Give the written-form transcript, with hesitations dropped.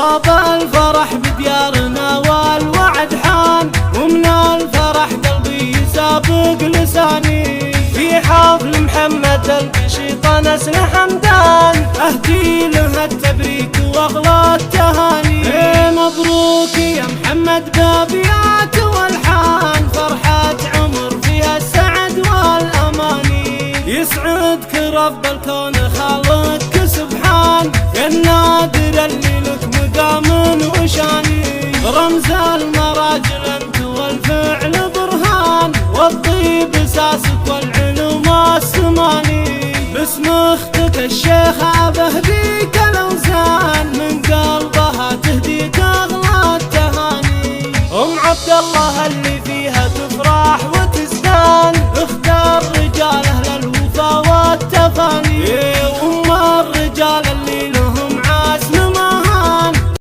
طاب الفرح بديارنا والوعد حان، ومن الفرح قلبي يسابق لساني. في حفل محمد القشيط انس حمدان، اهدي له التبريك واغلى التهاني. مبروك يا محمد بابيات والحان، فرحة عمر فيها السعد والاماني. يسعدك رب الكون خالق